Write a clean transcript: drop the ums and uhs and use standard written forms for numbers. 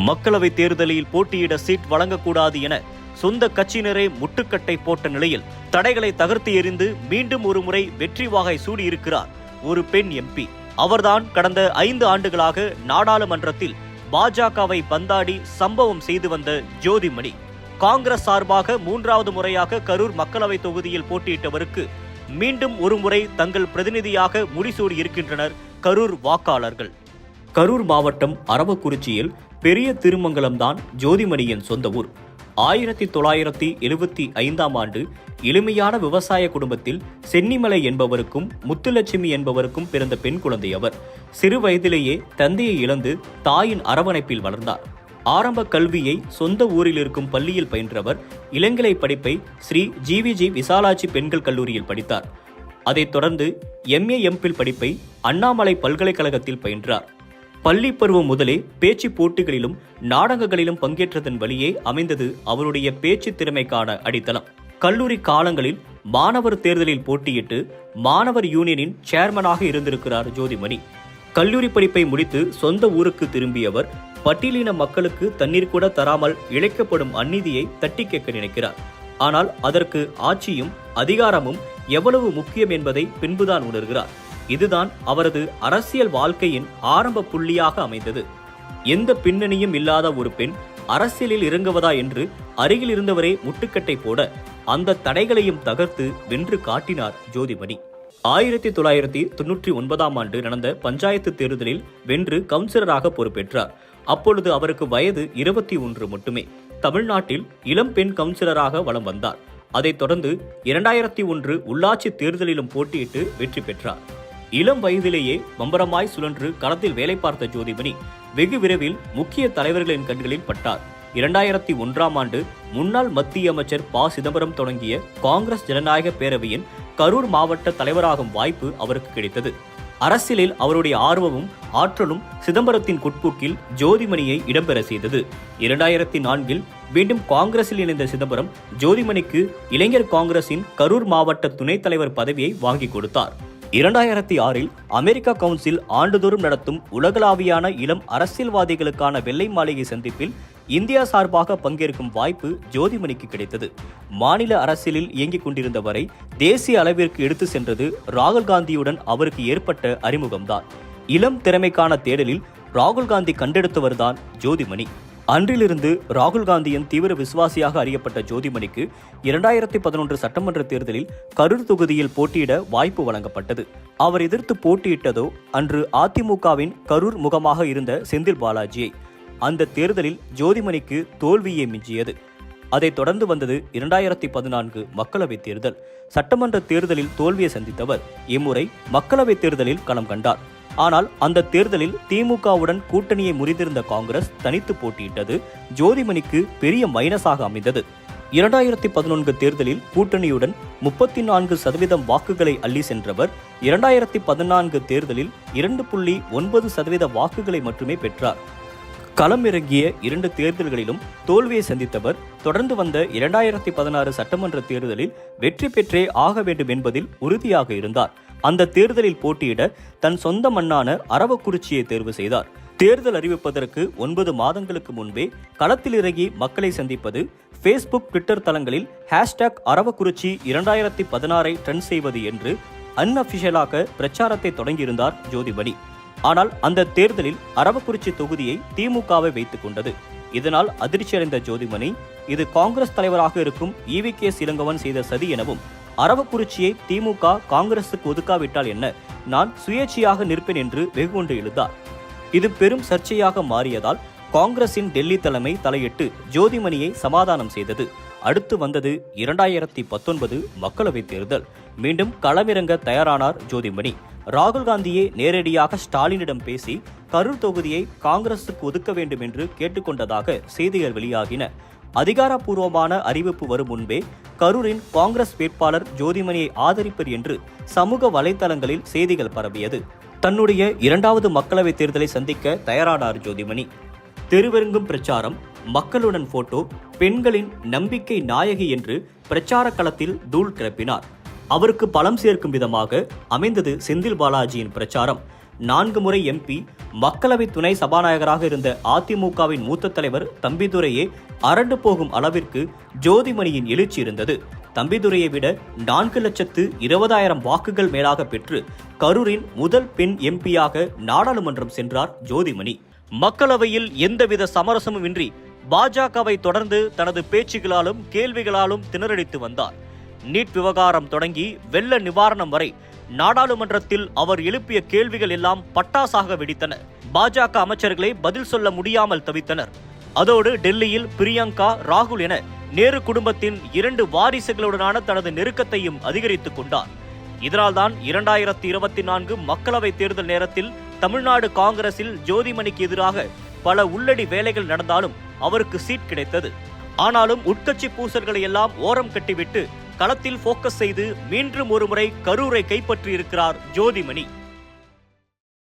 மக்களவைத் தேர்தலில் போட்டியிட சீட் வழங்கக்கூடாது என சொந்த கட்சியினரே முட்டுக்கட்டை போட்ட நிலையில் தடைகளை தகர்த்து எறிந்து மீண்டும் ஒருமுறை வெற்றி வாகை சூடியிருக்கிறார் ஒரு பெண் எம்பி. அவர்தான் கடந்த 5 ஆண்டுகளாக நாடாளுமன்றத்தில் பாஜகவை பந்தாடி சம்பவம் செய்து வந்த ஜோதிமணி. காங்கிரஸ் சார்பாக 3வது முறையாக கரூர் மக்களவை தொகுதியில் போட்டியிட்டவருக்கு மீண்டும் ஒருமுறை தங்கள் பிரதிநிதியாக முடிசூடி இருக்கின்றனர் கரூர் வாக்காளர்கள். கரூர் மாவட்டம் அரவக்குறிச்சியில் பெரிய திருமங்கலம்தான் ஜோதிமணியின் சொந்த ஊர். 1975ஆம் ஆண்டு எளிமையான விவசாய குடும்பத்தில் சென்னிமலை என்பவருக்கும் முத்துலட்சுமி என்பவருக்கும் பிறந்த பெண் குழந்தை அவர். சிறு வயதிலேயே தந்தையை இழந்து தாயின் அரவணைப்பில் வளர்ந்தார். ஆரம்ப கல்வியை சொந்த ஊரில் இருக்கும் பள்ளியில் பயின்றவர் இளங்கலை படிப்பை ஸ்ரீ ஜிவிஜி விசாலாட்சி பெண்கள் கல்லூரியில் படித்தார். அதைத் தொடர்ந்து MA MPhil படிப்பை அண்ணாமலை பல்கலைக்கழகத்தில் பயின்றார். பள்ளி பருவம் முதலே பேச்சு போட்டிகளிலும் நாடகங்களிலும் பங்கேற்றதன் வழியே அமைந்தது அவருடைய பேச்சு திறமைக்கான அடித்தளம். கல்லூரி காலங்களில் மாணவர் தேர்தலில் போட்டியிட்டு மாணவர் யூனியனின் சேர்மனாக இருந்திருக்கிறார் ஜோதிமணி. கல்லூரி படிப்பை முடித்து சொந்த ஊருக்கு திரும்பியவர் பட்டியலின மக்களுக்கு தண்ணீர் கூட தராமல் இழைக்கப்படும் அநீதியை தட்டி கேட்க நினைக்கிறார். ஆனால் அதற்கு ஆட்சியும் அதிகாரமும் எவ்வளவு முக்கியம் என்பதை பின்புதான் உணர்கிறார். இதுதான் அவரது அரசியல் வாழ்க்கையின் ஆரம்ப புள்ளியாக அமைந்தது. எந்த பின்னணியும் இல்லாத ஒரு பெண் அரசியலில் இறங்குவதா என்று அருகில் இருந்தவரே முட்டுக்கட்டை போட அந்த தடைகளையும் தகர்த்து வென்று காட்டினார் ஜோதிமணி. 1999ஆம் ஆண்டு நடந்த பஞ்சாயத்து தேர்தலில் வென்று கவுன்சிலராக பொறுப்பேற்றார். அப்பொழுது அவருக்கு வயது 21 மட்டுமே. தமிழ்நாட்டில் இளம் பெண் கவுன்சிலராக வலம் வந்தார். அதைத் தொடர்ந்து 2001 உள்ளாட்சி தேர்தலிலும் போட்டியிட்டு வெற்றி பெற்றார். இளம் வயதிலேயே பம்பரமாய் சுழன்று களத்தில் வேலை பார்த்த ஜோதிமணி வெகு விரைவில் முக்கிய தலைவர்களின் கண்களில் பட்டார். 2001ஆம் ஆண்டு முன்னாள் மத்திய அமைச்சர் ப. சிதம்பரம் தொடங்கிய காங்கிரஸ் ஜனநாயக பேரவையின் கரூர் மாவட்ட தலைவராகும் வாய்ப்பு அவருக்கு கிடைத்தது. அரசியலில் அவருடைய ஆர்வமும் ஆற்றலும் சிதம்பரத்தின் குட்பூக்கில் ஜோதிமணியை இடம்பெற செய்தது. 2004இல் மீண்டும் காங்கிரஸில் இணைந்த சிதம்பரம் ஜோதிமணிக்கு இளைஞர் காங்கிரசின் கரூர் மாவட்ட துணைத் தலைவர் பதவியை வாங்கி கொடுத்தார். 2006இல் அமெரிக்கா கவுன்சில் ஆண்டுதோறும் நடத்தும் உலகளாவியான இளம் அரசியல்வாதிகளுக்கான வெள்ளை மாளிகை சந்திப்பில் இந்தியா சார்பாக பங்கேற்கும் வாய்ப்பு ஜோதிமணிக்கு கிடைத்தது. மாநில அரசியலில் இயங்கிக் கொண்டிருந்த வரை தேசிய அளவிற்கு எடுத்து சென்றது ராகுல் காந்தியுடன் அவருக்கு ஏற்பட்ட அறிமுகம்தான். இளம் திறமைக்கான தேடலில் ராகுல் காந்தி கண்டெடுத்தவர்தான் ஜோதிமணி. அன்றிலிருந்து ராகுல் காந்தியின் தீவிர விசுவாசியாக அறியப்பட்ட ஜோதிமணிக்கு 2011 சட்டமன்ற தேர்தலில் கரூர் தொகுதியில் போட்டியிட வாய்ப்பு வழங்கப்பட்டது. அவர் எதிர்த்து போட்டியிட்டதோ அன்று அதிமுகவின் கரூர் முகமாக இருந்த செந்தில் பாலாஜியை. அந்த தேர்தலில் ஜோதிமணிக்கு தோல்வியே மிஞ்சியது. அதைத் தொடர்ந்து வந்தது 2014 மக்களவைத் தேர்தல். சட்டமன்ற தேர்தலில் தோல்வியை சந்தித்தவர் இம்முறை மக்களவைத் தேர்தலில் களம் கண்டார். ஆனால் அந்த தேர்தலில் திமுகவுடன் கூட்டணியை முறிந்திருந்த காங்கிரஸ் தனித்து போட்டியிட்டது ஜோதிமணிக்கு பெரிய மைனஸாக அமைந்தது. 2014 தேர்தலில் கூட்டணியுடன் 34% வாக்குகளை அள்ளி சென்றவர் 2014 தேர்தலில் 2.9% வாக்குகளை மட்டுமே பெற்றார். களமிறங்கிய 2 தேர்தல்களிலும் தோல்வியை சந்தித்தவர் தொடர்ந்து வந்த 2016 சட்டமன்ற தேர்தலில் வெற்றி பெற்றே ஆக வேண்டும் என்பதில் உறுதியாக இருந்தார். அந்த தேர்தலில் போட்டியிட தன் சொந்த மண்ணான அரவக்குறிச்சியை தேர்வு செய்தார். தேர்தல் அறிவிப்பதற்கு 9 மாதங்களுக்கு முன்பே களத்தில் இறங்கி மக்களை சந்திப்பது, Facebook, ட்விட்டர் தளங்களில் #அரவக்குறிச்சி 2016 ட்ரெண்ட் செய்வது என்று அன்அபிஷியலாக பிரச்சாரத்தை தொடங்கியிருந்தார் ஜோதிமணி. ஆனால் அந்த தேர்தலில் அரவக்குறிச்சி தொகுதியை திமுகவை வைத்துக் கொண்டது. இதனால் அதிர்ச்சியடைந்த ஜோதிமணி இது காங்கிரஸ் தலைவராக இருக்கும் EVK இளங்கோவன் செய்த சதி எனவும், அரவக்குறிச்சியை திமுக காங்கிரசுக்கு ஒதுக்காவிட்டால் என்ன, நான் சுயேட்சையாக நிற்பேன் என்று வெகுண்டு எழுந்தார். இது பெரும் சர்ச்சையாக மாறியதால் காங்கிரசின் டெல்லி தலைமை தலையிட்டு ஜோதிமணியை சமாதானம் செய்தது. அடுத்து வந்தது 2019 மக்களவைத் தேர்தல். மீண்டும் களமிறங்க தயாரானார் ஜோதிமணி. ராகுல் காந்தியே நேரடியாக ஸ்டாலினிடம் பேசி கரூர் தொகுதியை காங்கிரசுக்கு ஒதுக்க வேண்டும் என்று கேட்டுக்கொண்டதாக செய்திகள் வெளியாகின. அதிகாரப்பூர்வமான அறிவிப்பு வரும் முன்பே கரூரின் காங்கிரஸ் வேட்பாளர் ஜோதிமணியை ஆதரிப்பர் என்று சமூக வலைதளங்களில் செய்திகள் பரவியது. தன்னுடைய 2வது மக்களவைத் தேர்தலை சந்திக்க தயாரானார் ஜோதிமணி. தெருவெருங்கும் பிரச்சாரம், மக்களுடன் போட்டோ, பெண்களின் நம்பிக்கை நாயகி என்று பிரச்சார களத்தில் தூள் கிளப்பினார். அவருக்கு பலம் சேர்க்கும் விதமாக அமைந்தது செந்தில் பாலாஜியின் பிரச்சாரம். 4 முறை MP, மக்களவை துணை சபாநாயகராக இருந்த அதிமுகவின் மூத்த தலைவர் தம்பிதுரையே அரண்டு போகும் அளவிற்கு ஜோதிமணியின் எழுச்சி இருந்தது. தம்பிதுரையை விட 4,20,000 வாக்குகள் மேலாக பெற்று கரூரின் முதல் பெண் எம்பியாக நாடாளுமன்றம் சென்றார் ஜோதிமணி. மக்களவையில் எந்தவித சமரசமும் இன்றி பாஜகவை தொடர்ந்து தனது பேச்சுகளாலும் கேள்விகளாலும் திணறடித்து வந்தார். நீட் விவகாரம் தொடங்கி வெள்ள நிவாரணம் வரை நாடாளுமன்றத்தில் அவர் எழுப்பிய கேள்விகள் எல்லாம் பட்டாசாக வெடித்தன. பாஜக அமைச்சர்களை பதில் சொல்ல முடியாமல் தவித்தனர். அதோடு டெல்லியில் பிரியங்கா, ராகுல் என நேரு குடும்பத்தின் 2 வாரிசுகளுடனான தனது நெருக்கத்தையும் அதிகரித்துக் கொண்டார். இதனால்தான் 2024 மக்களவை தேர்தல் நேரத்தில் தமிழ்நாடு காங்கிரஸில் ஜோதிமணிக்கு எதிராக பல உள்ளடி வேலைகள் நடந்தாலும் அவருக்கு சீட் கிடைத்தது. ஆனாலும் உட்கட்சி பூசல்களை எல்லாம் ஓரம் கட்டிவிட்டு களத்தில் போக்கஸ் செய்து மீண்டும் ஒருமுறை கரூரை கைப்பற்றியிருக்கிறார் ஜோதிமணி.